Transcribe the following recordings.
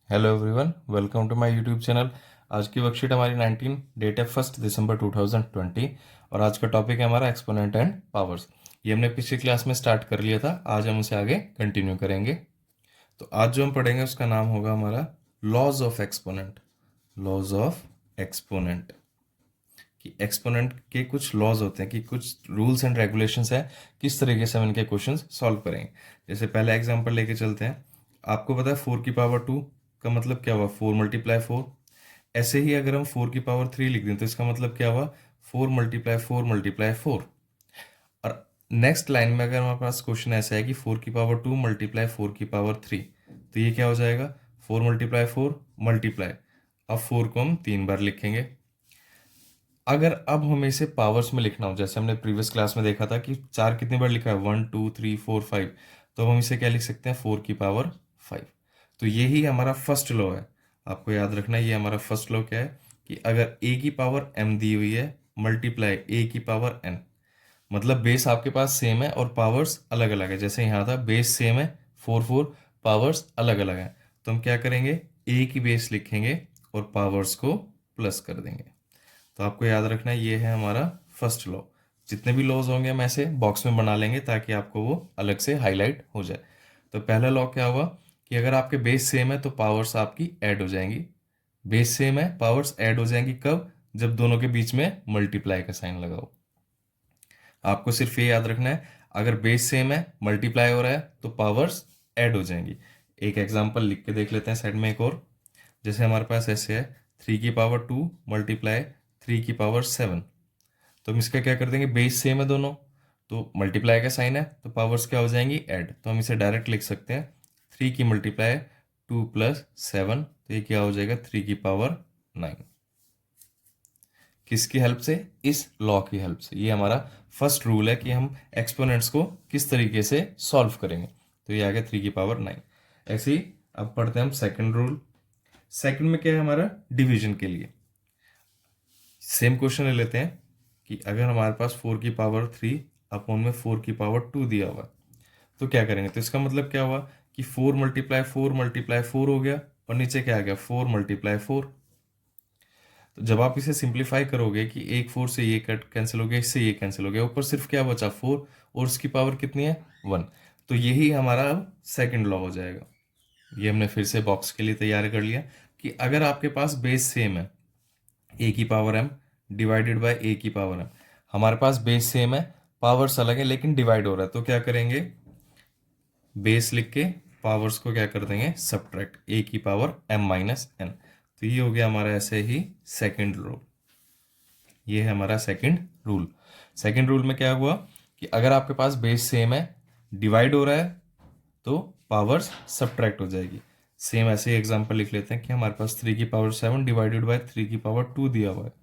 Hello everyone, welcome to my YouTube channel. आज की worksheet हमारी 19, डेट है 1 दिसंबर 2020 और आज का टॉपिक है हमारा एक्सपोनेंट एंड पावर्स। ये हमने पिछली क्लास में स्टार्ट कर लिया था, आज हम उसे आगे कंटिन्यू करेंगे। तो आज जो हम पढ़ेंगे उसका नाम होगा हमारा laws of exponent. Laws of exponent कि एक्सपोनेंट के कुछ लॉज होते हैं, कि कुछ रूल्स एंड रेगुलेशंस है, किस तरीके से हम इनके क्वेश्चंस सॉल्व करेंगे। जैसे पहला एग्जांपल लेके चलते हैं। आपको पता है 4 की पावर 2 का मतलब क्या हुआ, 4 × 4। ऐसे ही अगर हम 4 की पावर 3 लिख दें तो इसका मतलब क्या हुआ, 4 × 4 × 4। और नेक्स्ट लाइन में अगर हमारे पास क्वेश्चन ऐसा है कि 4 की पावर 2 मल्टीप्लाई 4 की पावर 3, तो ये क्या हो जाएगा, 4 × 4 मल्टीप्लाई। अब 4 को हम 3 बार लिखेंगे। अगर अब हमें इसे पावर्स में लिखना हो, जैसे हमने प्रीवियस क्लास में देखा था कि 4 कितनी बार लिखा है, 1 2 3 4 5, तो हम इसे क्या लिख सकते हैं, 4 की पावर 5। तो यही हमारा फर्स्ट लॉ है। आपको याद रखना है, ये हमारा फर्स्ट लॉ क्या है कि अगर ए की पावर एम दी हुई है मल्टीप्लाई ए की पावर एन, मतलब बेस आपके पास सेम है और पावर्स अलग अलग है। जैसे यहाँ था बेस सेम है 4 पावर्स अलग अलग है, तो हम क्या करेंगे, ए की बेस लिखेंगे और पावर्स को प्लस कर देंगे। तो आपको याद रखना है ये है हमारा फर्स्ट लॉ। जितने भी लॉज होंगे हम ऐसे बॉक्स में बना लेंगे ताकि आपको वो अलग से हाईलाइट हो जाए। तो पहला लॉ क्या हुआ कि अगर आपके बेस सेम है तो पावर्स आपकी ऐड हो जाएंगी। बेस सेम है, पावर्स ऐड हो जाएंगी कब, जब दोनों के बीच में मल्टीप्लाई का साइन लगाओ। आपको सिर्फ ये याद रखना है, अगर बेस सेम है मल्टीप्लाई हो रहा है तो पावर्स ऐड हो जाएंगी। एक एग्जांपल लिख के देख लेते हैं साइड में एक और। जैसे हमारे पास ऐसे है 3 की पावर 2 मल्टीप्लाई 3 की पावर 7, तो हम इसका क्या कर देंगे, बेस सेम है दोनों, तो मल्टीप्लाई का साइन है तो पावर्स क्या हो जाएंगी, ऐड। तो हम इसे डायरेक्ट लिख सकते हैं 3 की मल्टीप्लाई 2 + 7, तो ये क्या हो जाएगा 3 की पावर 9। किसकी हेल्प से, इस लॉ की हेल्प से। ये हमारा फर्स्ट रूल है कि हम एक्सपोनेंट्स को किस तरीके से सॉल्व करेंगे। तो ये आ गया 3 की पावर 9। ऐसे ही अब पढ़ते हैं हम सेकंड रूल। सेकंड में क्या है हमारा, डिवीजन के लिए सेम क्वेश्चन ले लेते हैं कि अगर हमारे पास 4 की पावर 3 अपॉन में 4 की पावर 2 दिया हुआ है, तो क्या करेंगे। तो इसका मतलब क्या हुआ कि 4 × 4 × 4 हो गया और नीचे क्या आ गया, 4 × 4। तो जब आप इसे सिंप्लीफाई करोगे कि एक 4 से ये कट कैंसिल हो गया, इससे ये कैंसिल हो गया, ऊपर सिर्फ क्या बचा 4 और उसकी पावर कितनी है 1। तो यही हमारा अब सेकेंड लॉ हो जाएगा। ये हमने फिर से बॉक्स के लिए तैयार कर लिया कि अगर आपके पास बेस सेम है a की power m divided by a की पावर m, हमारे पास बेस सेम है, पावर्स अलग है लेकिन डिवाइड हो रहा है, तो क्या करेंगे, बेस लिख के पावर्स को क्या कर देंगे, सब्ट्रैक्ट a की पावर m - n। तो ये हो गया हमारा ऐसे ही सेकंड रूल। ये है हमारा सेकंड रूल। सेकंड रूल में क्या हुआ कि अगर आपके पास बेस सेम है, डिवाइड हो रहा है, तो पावर्स सब्ट्रैक्ट हो जाएगी। सेम ऐसे ही एग्जांपल लिख लेते हैं कि हमारे पास 3 की पावर 7 डिवाइडेड बाय 3 की पावर 2 दिया हुआ है।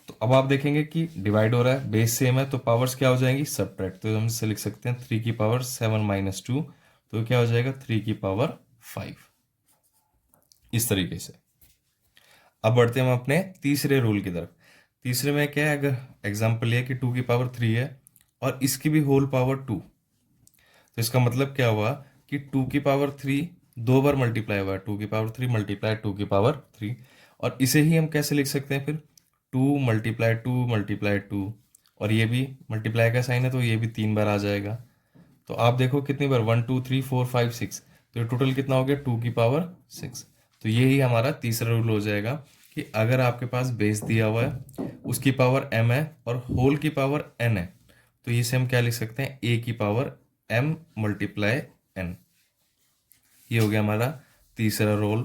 तो अब आप देखेंगे कि डिवाइड हो रहा है, बेस सेम है, तो पावर्स क्या हो जाएंगी, सब्ट्रैक्ट। तो हम इसे लिख सकते हैं 3 की पावर 7 - 2, तो क्या हो जाएगा 3 की पावर 5। इस तरीके से अब बढ़ते हैं हम अपने तीसरे रूल की तरफ। तीसरे में क्या है, अगर एग्जांपल लिया कि 2 की पावर 3 है और इसकी भी होल पावर 2, तो इसका मतलब क्या हुआ कि 2 की पावर 3 2 बार मल्टीप्लाई हुआ है, 2 की पावर 3 मल्टीप्लाई 2 की पावर 3। और इसे ही हम कैसे लिख सकते हैं फिर, 2 × 2 × 2, और ये भी मल्टीप्लाई का साइन है तो ये भी 3 बार आ जाएगा। तो आप देखो कितनी बार, 1 2 3 4 5 6, तो ये टोटल कितना हो गया 2 की पावर 6। तो यही हमारा तीसरा रूल हो जाएगा कि अगर आपके पास बेस दिया हुआ है, उसकी पावर m है और होल की पावर n है, तो इसे हम क्या लिख सकते हैं, a की पावर m मल्टीप्लाई n। ये हो गया हमारा तीसरा रूल।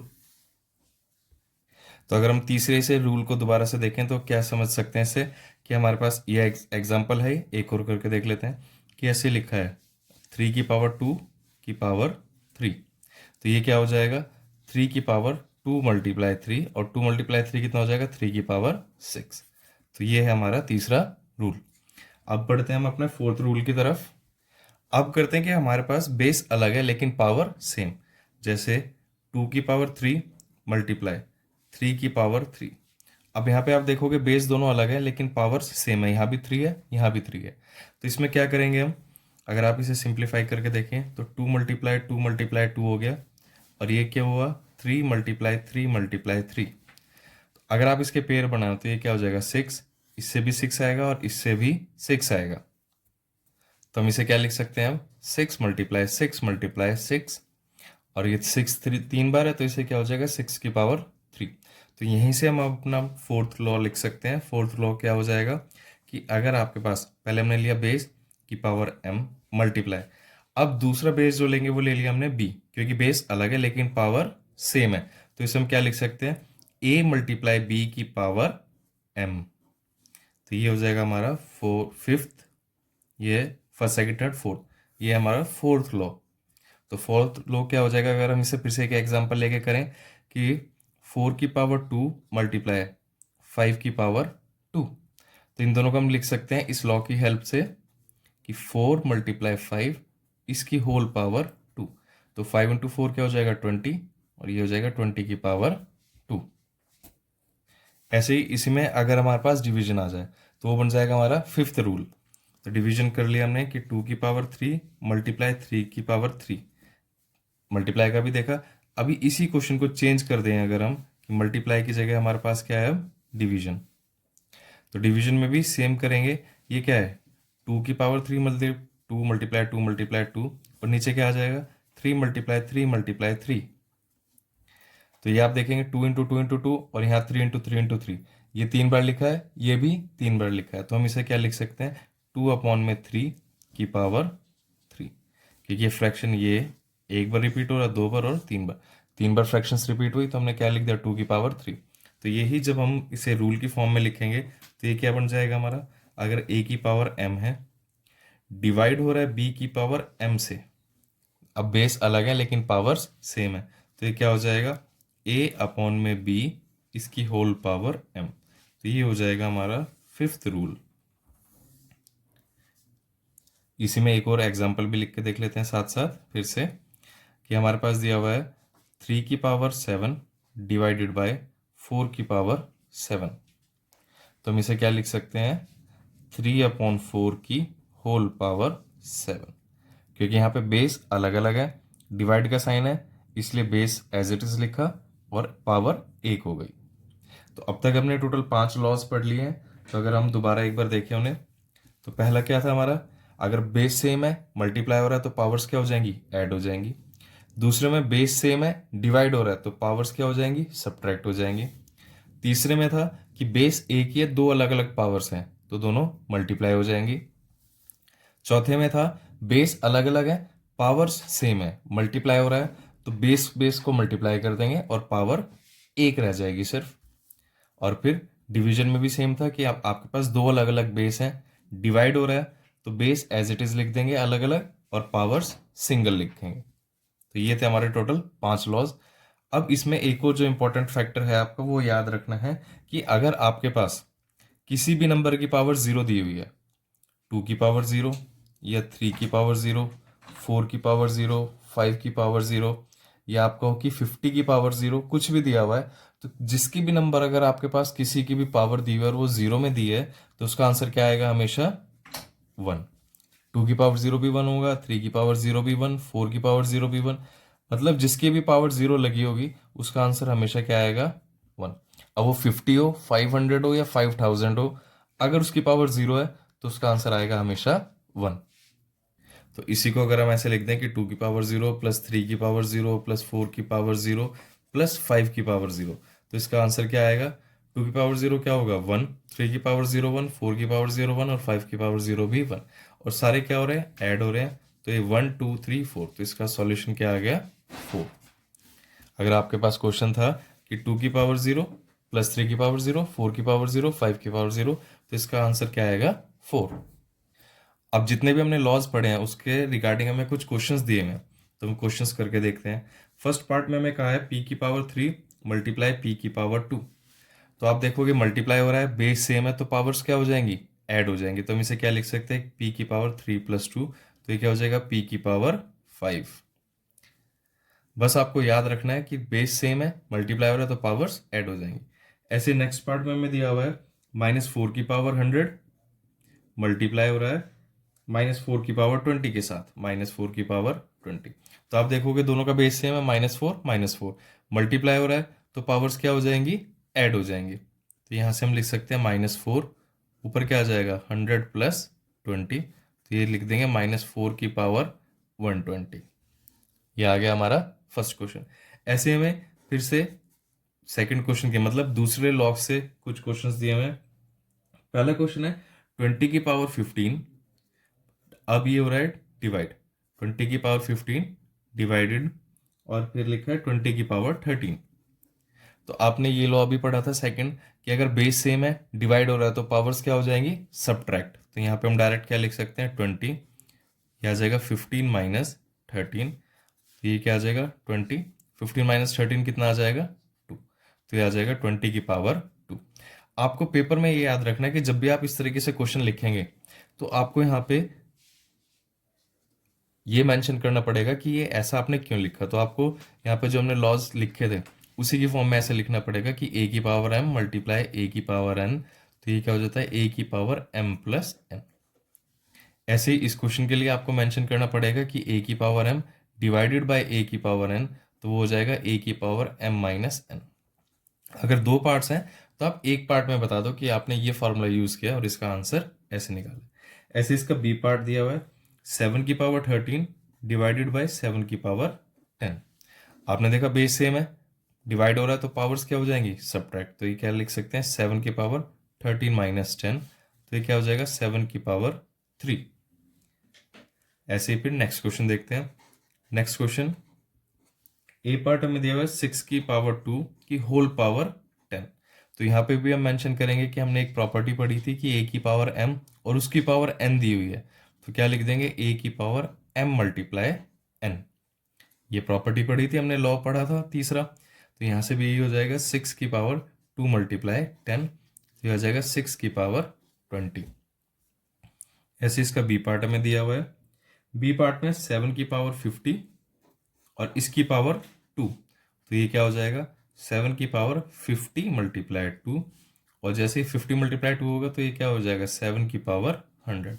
तो अगर हम तीसरे से रूल को दोबारा से देखें तो क्या समझ सकते हैं इससे, कि हमारे पास ये एग्जांपल है, एक और करके देख लेते हैं कि ऐसे लिखा है 3 की पावर 2 की पावर 3, तो ये क्या हो जाएगा 3 की पावर 2 मल्टीप्लाई 3, और 2 मल्टीप्लाई 3 कितना हो जाएगा 3 की पावर 6। तो ये है हमारा तीसरा रूल। अब बढ़ते हैं हम अपने फोर्थ रूल की तरफ। अब करते हैं कि हमारे पास बेस अलग है लेकिन पावर सेम। जैसे 2 की पावर 3 मल्टीप्लाई 3 की पावर 3। अब यहाँ पे आप देखोगे बेस दोनों अलग है लेकिन पावर सेम है, यहाँ भी 3 है, यहाँ भी 3 है। तो इसमें क्या करेंगे हम, अगर आप इसे सिंप्लीफाई करके देखें तो 2 × 2 × 2 हो गया, और ये क्या हुआ 3 मल्टीप्लाई 3 मल्टीप्लाई 3। अगर आप इसके पेयर बनाओ तो ये क्या हो जाएगा 6, इससे भी 6 आएगा और इससे भी 6 आएगा। तो हम इसे क्या लिख सकते हैं, हम 6 मल्टीप्लाई 6 मल्टीप्लाई 6, और ये 6 3 बार है तो इसे क्या हो जाएगा 6 की पावर 3। तो यहीं से हम अपना फोर्थ लॉ लिख सकते हैं। फोर्थ लॉ क्या हो जाएगा कि अगर आपके पास, पहले हमने लिया बेस की पावर m मल्टीप्लाई, अब दूसरा बेस जो लेंगे वो ले लिया हमने b, क्योंकि बेस अलग है लेकिन पावर सेम है, तो इसे हम क्या लिख सकते हैं a मल्टीप्लाई b की पावर m। तो ये हो जाएगा हमारा फिफ्थ, ये फर्स्ट सेकंड थर्ड फोर्थ, ये हमारा फोर्थ लॉ। तो फोर्थ लॉ क्या हो जाएगा, अगर हम इसे फिर से एक एग्जांपल लेके करें कि 4 की पावर 2 मल्टीप्लाई 5 की पावर 2, तो इन दोनों को हम लिख सकते हैं इस लॉ की हेल्प से कि 4 मल्टीप्लाई 5 इसकी होल पावर 2। तो 5 इंटू 4 क्या हो जाएगा 20, और ये हो जाएगा 20 की पावर 2। ऐसे ही इसी में अगर हमारे पास डिवीजन आ जाए तो वो बन जाएगा हमारा फिफ्थ रूल। तो डिवीजन कर लिया हमने कि 2 की पावर 3 मल्टीप्लाई 3 की पावर 3, मल्टीप्लाई का भी देखा। अभी इसी क्वेश्चन को चेंज कर दें अगर हम, कि मल्टीप्लाई की जगह हमारे पास क्या है अब डिवीजन, तो डिवीजन में भी सेम करेंगे। ये क्या है 2 की पावर 3 मल्टीप्लाई 2 मल्टीप्लाई 2, और नीचे क्या आ जाएगा 3 मल्टीप्लाई 3 मल्टीप्लाई 3। तो ये आप देखेंगे 2 इंटू 2 इंटू 2, और यहाँ 3 इंटू 3 इंटू 3, ये 3 बार लिखा है, ये भी 3 बार लिखा है, तो हम इसे क्या लिख सकते हैं 2/3 की पावर 3, क्योंकि ये फ्रैक्शन ये एक बार रिपीट हो रहा है, 2 बार और 3 बार फ्रैक्शंस रिपीट हुई, तो हमने क्या लिख दिया 2 की पावर 3। तो यही जब हम इसे रूल की फॉर्म में लिखेंगे तो ये क्या बन जाएगा हमारा, अगर a की पावर m है, डिवाइड हो रहा है b की पावर m से, अब बेस अलग है लेकिन पावर्स सेम है, तो ये क्या हो जाएगा a/b इसकी होल पावर m। तो ये हो जाएगा हमारा फिफ्थ रूल। इसी में एक और एग्जांपल भी लिख के देख लेते हैं साथ साथ फिर से, कि हमारे पास दिया हुआ है 3 की पावर 7 डिवाइडेड बाय 4 की पावर 7। तो हम इसे क्या लिख सकते हैं 3/4 की होल पावर 7, क्योंकि यहाँ पे बेस अलग अलग है, डिवाइड का साइन है, इसलिए बेस एज इट इज लिखा और पावर 1 हो गई। तो अब तक हमने टोटल 5 लॉज पढ़ लिए हैं। तो अगर हम दोबारा एक बार देखें उन्हें, तो पहला क्या था हमारा, अगर बेस सेम है मल्टीप्लाई हो रहा है तो पावर्स क्या हो जाएंगी ऐड हो जाएंगी। दूसरे में बेस सेम है डिवाइड हो रहा है तो पावर्स क्या हो जाएंगी सब्ट्रैक्ट हो जाएंगी। तीसरे में था कि बेस एक ही है, दो अलग अलग पावर्स हैं तो दोनों मल्टीप्लाई हो जाएंगी। चौथे में था बेस अलग अलग है पावर्स सेम है, मल्टीप्लाई हो रहा है तो बेस बेस को मल्टीप्लाई कर देंगे और पावर एक रह जाएगी सिर्फ। और फिर डिवीजन में भी सेम था कि आपके पास दो अलग अलग बेस हैं, डिवाइड हो रहा है तो बेस एज इट इज लिख देंगे अलग अलग और पावर्स सिंगल लिखेंगे। तो ये थे हमारे टोटल 5 लॉज। अब इसमें एक और जो इंपॉर्टेंट फैक्टर है आपको वो याद रखना है कि अगर आपके पास किसी भी नंबर की पावर 0 दी हुई है, 2 की पावर 0 या 3 की पावर 0, 4 की पावर 0, 5 की पावर 0, या आपका हो कि 50 की पावर 0, कुछ भी दिया हुआ है, तो जिसकी भी नंबर अगर आपके पास किसी की भी पावर दी हुई है और वो 0 में दी है तो उसका आंसर क्या आएगा हमेशा 1। 2 की पावर 0 भी 1 होगा, 3 की पावर 0 भी 1, 4 की पावर 0 भी 1, मतलब जिसकी भी पावर 0 लगी होगी उसका आंसर हमेशा क्या आएगा 1। अब वो 50 हो, 500 हो या 5000 हो, अगर उसकी पावर 0 है तो उसका आंसर आएगा हमेशा 1। तो इसी को अगर हम ऐसे लिख दें कि 2 की पावर 0 प्लस 3 की पावर 0 प्लस 4 की पावर 0 प्लस 5 की पावर 0, तो इसका आंसर क्या आएगा 2 की पावर 0 क्या होगा 1, 3 की पावर 0 1, 4 की पावर 0 1 और 5 की पावर 0 भी 1, और सारे क्या हो रहे हैं ऐड हो रहे हैं, तो ये 1 2 3 4, तो इसका सॉल्यूशन क्या आ गया 4। अगर आपके पास क्वेश्चन था कि 2 की पावर 0 प्लस 3 की पावर 0, 4 की पावर 0, 5 की पावर 0, तो इसका आंसर क्या आएगा 4। अब जितने भी हमने लॉज पढ़े हैं उसके रिगार्डिंग हमें कुछ क्वेश्चंस दिए हैं, तो हम क्वेश्चंस करके देखते हैं। फर्स्ट पार्ट में हमें कहा है p की पावर 3 मल्टीप्लाई p की पावर 2, तो आप देखोगे मल्टीप्लाई हो रहा है, बेस सेम है तो पावर्स क्या हो जाएंगी ऐड हो जाएंगी, तो हम इसे क्या लिख सकते हैं p की पावर 3 प्लस 2, तो ये क्या हो जाएगा p की पावर 5। बस आपको याद रखना है कि बेस सेम है मल्टीप्लाई हो रहा है तो पावर्स ऐड हो जाएंगी। ऐसे नेक्स्ट पार्ट में हमें दिया हुआ है -4 की पावर 100 मल्टीप्लाई हो रहा है -4 की पावर 20 के साथ, -4 की पावर 20। तो आप देखोगे दोनों का बेस सेम है, -4 मल्टीप्लाई हो रहा है, तो पावर्स क्या हो जाएंगी, ऐड हो जाएंगी। तो यहाँ से हम लिख सकते हैं -4, ऊपर क्या आ जाएगा 100 + 20, तो ये लिख देंगे -4 की पावर 120। ये आ गया हमारा फर्स्ट क्वेश्चन। ऐसे हमें फिर से सेकंड क्वेश्चन के मतलब दूसरे लॉग से कुछ क्वेश्चंस दिए हुए हैं। पहला क्वेश्चन है 20 की पावर 15, अब ये हो रहा है डिवाइड, 20 की पावर 15 डिवाइडेड, और फिर लिखा है 20 की पावर 13। तो आपने ये लॉ अभी पढ़ा था सेकंड, कि अगर बेस सेम है, डिवाइड हो रहा है, तो पावर्स क्या हो जाएंगी, सब्ट्रैक्ट। तो यहाँ पे हम डायरेक्ट क्या लिख सकते हैं 20, ये आ जाएगा 15 - 13, ये क्या आ जाएगा 20, 15 - 13 कितना आ जाएगा 2, तो ये आ जाएगा 20 की पावर 2। आपको पेपर में ये याद रखना है कि जब भी आप इस तरीके से क्वेश्चन लिखेंगे तो आपको यहाँ पे ये मेंशन करना पड़ेगा कि ये ऐसा आपने क्यों लिखा। तो आपको यहाँ पे जो हमने लॉज लिखे थे उसी की फॉर्म में ऐसे लिखना पड़ेगा कि a की पावर m मल्टीप्लाई a की पावर n, तो ये क्या हो जाता है a की पावर m + n। ऐसे ही इस क्वेश्चन के लिए आपको मेंशन करना पड़ेगा कि a की power m divided by a की पावर n, तो वो हो जाएगा a की पावर m - n। अगर दो पार्ट्स हैं तो आप एक पार्ट में बता दो कि आपने ये फॉर्मूला यूज किया और इसका आंसर ऐसे निकाला। ऐसे इसका बी पार्ट दिया हुआ है 7 की पावर 13 डिवाइडेड बाय 7 की पावर 10। आपने देखा बेस सेम है, डिवाइड हो रहा है, तो पावर्स क्या हो जाएंगी, सब्ट्रैक्ट। तो ये क्या लिख सकते हैं 7 की पावर 13 - 10, तो ये क्या हो जाएगा 7 की पावर 3। ऐसे ही फिर नेक्स्ट क्वेश्चन देखते हैं। नेक्स्ट क्वेश्चन ए पार्ट हमें दिया हुआ है 6 की पावर 2 की होल पावर 10। तो यहाँ पे भी हम मेंशन करेंगे कि हमने एक प्रॉपर्टी पढ़ी थी कि a की पावर m और उसकी पावर n दी हुई है, तो क्या लिख देंगे a की पावर m × n। ये प्रॉपर्टी पढ़ी थी हमने, लॉ पढ़ा था तीसरा। तो यहाँ से भी यही हो जाएगा 6 की पावर 2 × 10, तो ये हो जाएगा 6 की पावर 20। ऐसे इसका बी पार्ट हमें दिया हुआ है। बी पार्ट में 7 की पावर 50 और इसकी पावर 2, तो ये क्या हो जाएगा 7 की पावर 50 × 2, और जैसे ही 50 × 2 होगा तो ये क्या हो जाएगा 7 की पावर 100,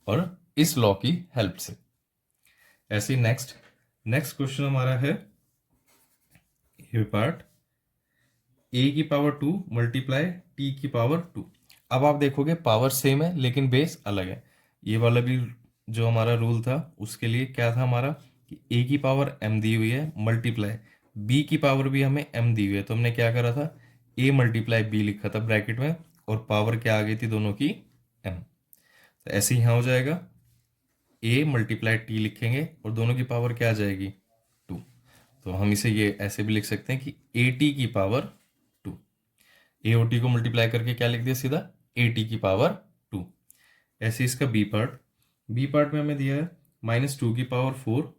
और इस लॉ की हेल्प से। ऐसे ही नेक्स्ट क्वेश्चन हमारा है ये पार्ट a की पावर 2 × t की पावर 2। अब आप देखोगे पावर सेम है लेकिन बेस अलग है। ये वाला भी जो हमारा रूल था उसके लिए क्या था हमारा कि a की पावर m दी हुई है मल्टीप्लाई b की पावर भी हमें m दी हुई है, तो हमने क्या करा था a × b लिखा था ब्रैकेट में, और पावर क्या आ गई थी दोनों की m। तो ऐसे ही यहाँ हो जाएगा a × t लिखेंगे और दोनों की पावर क्या आ जाएगी 2। तो हम इसे ये ऐसे भी लिख सकते हैं कि at की पावर 2, a और t को मल्टीप्लाई करके क्या लिख दिया सीधा at की पावर 2। ऐसे इसका बी पार्ट में हमें दिया है -2 की पावर 4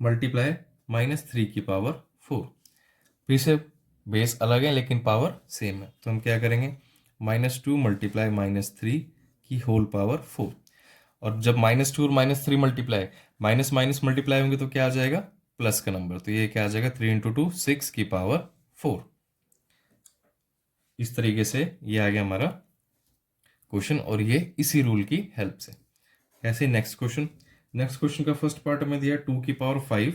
मल्टीप्लाई -3 की पावर 4। फिर से बेस अलग है लेकिन पावर सेम है, तो हम क्या करेंगे -2 × -3 की होल पावर 4। और जब -2 और -3 मल्टीप्लाई माइनस माइनस मल्टीप्लाई होंगे तो क्या आ जाएगा प्लस का नंबर, तो ये क्या आ जाएगा 3 × 2 6 की पावर 4। इस तरीके से ये आ गया हमारा क्वेश्चन, और ये इसी रूल की हेल्प से। ऐसे नेक्स्ट क्वेश्चन का फर्स्ट पार्ट हमें दिया 2 की पावर 5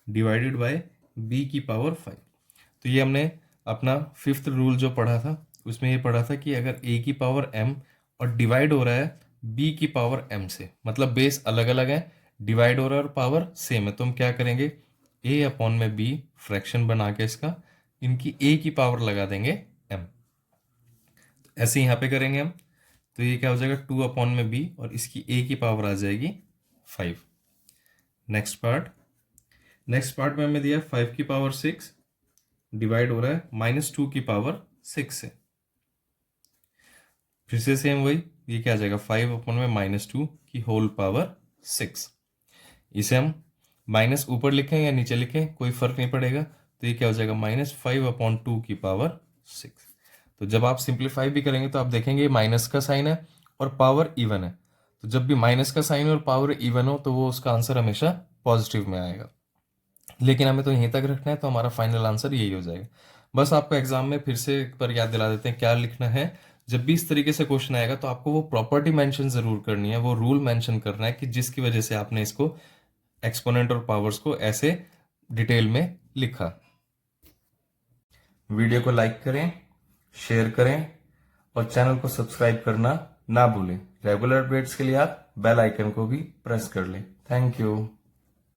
डिवाइडेड बाय b की पावर 5। तो ये हमने अपना फिफ्थ रूल जो पढ़ा था उसमें ये पढ़ा था कि अगर a की पावर m और डिवाइड हो रहा है b की पावर m से, मतलब बेस अलग अलग है, डिवाइड हो रहा है और पावर सेम है, तो हम क्या करेंगे a/b फ्रैक्शन बना के इसका इनकी a की पावर लगा देंगे m। ऐसे यहाँ पे करेंगे हम, तो ये क्या हो जाएगा 2/b और इसकी a की पावर आ जाएगी 5। नेक्स्ट पार्ट में हमें दिया 5 की पावर 6 डिवाइड हो रहा है -2 की पावर 6 से। फिर से सेम वही, ये क्या आ जाएगा 5/2 की होल पावर 6। इसे हम माइनस ऊपर लिखें या नीचे लिखें कोई फर्क नहीं पड़ेगा, तो ये क्या हो जाएगा -5/2 की पावर 6। तो जब आप सिंप्लीफाई भी करेंगे तो आप देखेंगे माइनस का साइन है और पावर इवन है, तो जब भी माइनस का साइन और पावर इवन हो तो वो उसका आंसर हमेशा पॉजिटिव में आएगा। लेकिन हमें तो यहीं तक रखना है, तो हमारा फाइनल आंसर यही हो जाएगा। बस आपको एग्जाम में फिर से एक बार याद दिला देते हैं क्या लिखना है। जब भी इस तरीके से क्वेश्चन आएगा तो आपको वो प्रॉपर्टी मेंशन जरूर करनी है, वो रूल मेंशन करना है कि जिसकी वजह से आपने इसको एक्सपोनेंट और पावर्स को ऐसे डिटेल में लिखा। वीडियो को लाइक करें, शेयर करें और चैनल को सब्सक्राइब करना ना भूलें। रेगुलर अपडेट्स के लिए आप बेल आइकन को भी प्रेस कर लें। Thank you.